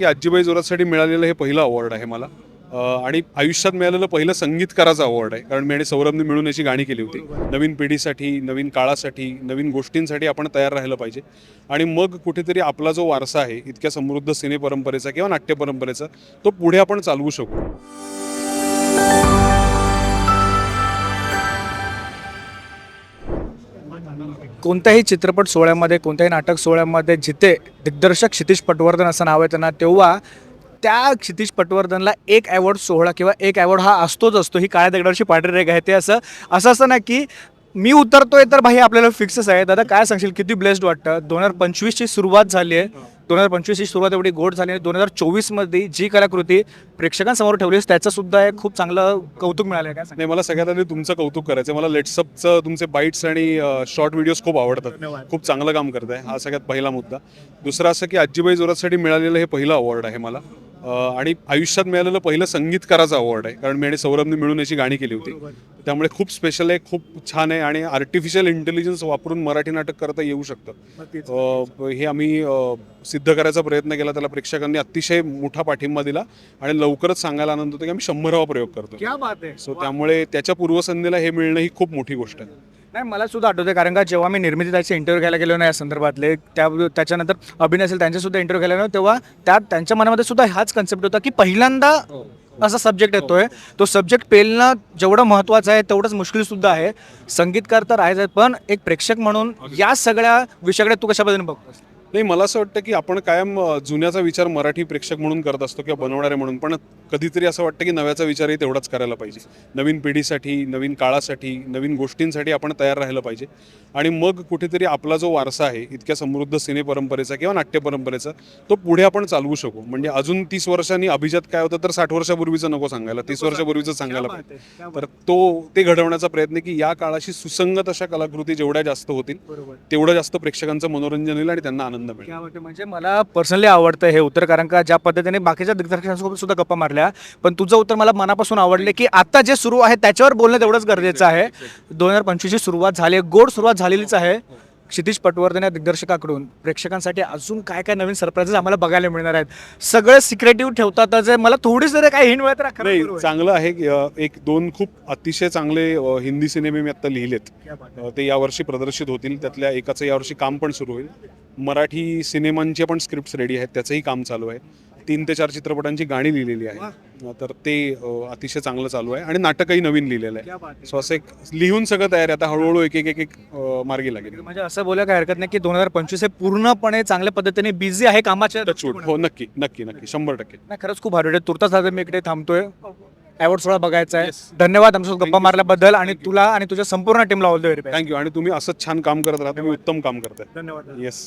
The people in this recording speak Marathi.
की आजीबाई जोरासाठी मिळालेलं हे पहिलं अवॉर्ड आहे मला आणि आयुष्यात मिळालेलं पहिलं संगीतकाराचं अवॉर्ड आहे. कारण मी आणि सौरभने मिळून याची गाणी केली होती. नवीन पिढीसाठी, नवीन काळासाठी, नवीन गोष्टींसाठी आपण तयार राहिलं पाहिजे आणि मग कुठेतरी आपला जो वारसा आहे इतक्या समृद्ध सिने परंपरेचा किंवा नाट्य परंपरेचा तो पुढे आपण चालवू शकू. कोणत्याही चित्रपट सोहळ्यामध्ये, कोणत्याही नाटक सोहळ्यामध्ये जिथे दिग्दर्शक क्षितिज पटवर्धन असं नाव आहे त्यांना, तेव्हा त्या क्षितिज पटवर्धनला एक ॲवॉर्ड सोहळा किंवा एक ॲवॉर्ड हा असतोच असतो. ही काळ्या दगडावरची पांढरी रेघ आहे. ते असं ना की मी उतरतोय तर भाई आपल्याला फिक्सच आहे. दादा काय सांगशील, किती ब्लेस्ड वाटतं. 2025ची सुरुवात झाली आहे. 2025ची सुरुवात एवढी गोड झाली आहे. 2024मध्ये जी कलाकृती प्रेक्षकांसमोर ठेवलीस त्याचं सुद्धा एक खूप चांगलं कौतुक मिळालं आहे. काय नाही, मला सगळ्यात आधी तुमचं कौतुक करायचं. मला लेट्सअपचं तुमचे बाईट्स आणि शॉर्ट व्हिडिओज खूप आवडतात. खूप चांगलं काम करताय, हा सगळ्यात पहिला मुद्दा. दुसरा असं की आजीबाई जोरासाठी मिळालेलं हे पहिलं अवॉर्ड आहे मला आणि आयुष्यात मिळालेलं पहिलं संगीतकाराचं अवॉर्ड आहे. कारण मी आणि सौरभने मिळून याची गाणी केली होती. त्यामुळे खूप स्पेशल आहे, खूप छान आहे आणि आर्टिफिशियल इंटेलिजन्स वापरून मराठी नाटक करता येऊ शकतं. हे आम्ही सिद्ध करायचा प्रयत्न केला. त्याला प्रेक्षकांनी अतिशय मोठा पाठिंबा दिला आणि लवकरच सांगायला आनंद होतो की आम्ही 100वा प्रयोग करतो. क्या बात आहे. सो त्यामुळे त्याच्या पूर्वसंध्येला हे मिळणं ही खूप मोठी गोष्ट आहे. नाही, मला सुद्धा आठवतं कारण का जेव्हा मी निर्मितीताईचे इंटरव्ह्यू घ्यायला गेलो ना या संदर्भातले, त्याच्यानंतर अभिनय असेल त्यांचे सुद्धा इंटरव्ह्यू घ्यायला गेलो, तेव्हा त्यांच्या मनामध्ये सुद्धा हाच कन्सेप्ट होता की पहिल्यांदा असा सब्जेक्ट येतोय. तो सब्जेक्ट पेलणं जेवढं महत्त्वाचं आहे तेवढंच मुश्किल सुद्धा आहे. संगीतकार तर आहेच, पण एक प्रेक्षक म्हणून या सगळ्या विषयाकडे तू कशा पद्धतीने बघतोस? नाही, मला असं वाटतं की आपण कायम जुन्याचा विचार मराठी प्रेक्षक म्हणून करत असतो किंवा बनवणारे म्हणून, पण कधीतरी असं वाटतं की नव्याचा विचारही तेवढाच करायला पाहिजे. नवीन पिढीसाठी, नवीन काळासाठी, नवीन गोष्टींसाठी आपण तयार राहिलं पाहिजे आणि मग कुठेतरी आपला जो वारसा आहे इतक्या समृद्ध सिने परंपरेचा किंवा नाट्य परंपरेचा तो पुढे आपण चालवू शकू. म्हणजे अजून 30 वर्षांनी अभिजात काय होतं तर 60 वर्षापूर्वीचं नको सांगायला, 30 वर्षापूर्वीचं सांगायला पाहिजे. तर ते घडवण्याचा प्रयत्न की या काळाशी सुसंगत अशा कलाकृती जेवढ्या जास्त होतील तेवढं जास्त प्रेक्षकांचं मनोरंजन होईल आणि त्यांना आनंद मिळेल. म्हणजे मला पर्सनली आवडतं हे उत्तर, कारण का ज्या पद्धतीने बाकीच्या दिग्दर्शकांसोबत सुद्धा गप्पा मारल्या, पण तुझं उत्तर मला मनापासून आवडले की आता जे सुरू आहे त्याच्यावर बोलणं तेवढंच गरजेचं आहे. 2025ची सुरुवात झाली आहे, गोड सुरुवात झालेलीच आहे. क्षितिज पटवर्धन या दिग्दर्शकाकडून प्रेक्षकांसाठी अजून काय काय नवीन सरप्राईजेस आम्हाला बघायला मिळणार आहेत. सगळे सिक्रेटिव्ह ठेवतातच. मला थोडीच जरी काही हिंट मिळत नाही, चांगलं आहे. एक दोन खूप अतिशय चांगले हिंदी सिनेमे मी आता लिहिलेत. ते यावर्षी प्रदर्शित होतील. त्यातल्या एकाचं यावर्षी काम पण सुरू होईल. मराठी सिनेमांचे पण स्क्रिप्ट्स रेडी आहेत, त्याचंही काम चालू आहे. 3 ते 4 चित्रपटांची गाणी लिहिलेली आहे, तर ते अतिशय चांगलं चालू आहे आणि नाटकही नवीन लिहिलेलं आहे. सो असं एक लिहून सगळं तयार आहे. आता हळूहळू एक एक एक एक मार्गी लागेल. म्हणजे असं बोलायला काही हरकत नाही की 2025 हे पूर्णपणे चांगल्या पद्धतीने बिझी आहे कामाच्या. हो, नक्की नक्की नक्की 100%. नाही, खरंच खूप भारी. तुर्तास आता मी इकडे थांबतोय. ॲवॉर्ड सोहळा बघायचा आहे. धन्यवाद आमच्यासोबत गप्पा मारल्याबद्दल आणि तुला आणि तुझ्या संपूर्ण टीमला all the very best. Thank you. आणि तुम्ही असंच छान काम करत राहा. तुम्ही उत्तम काम करताय. धन्यवाद. येस.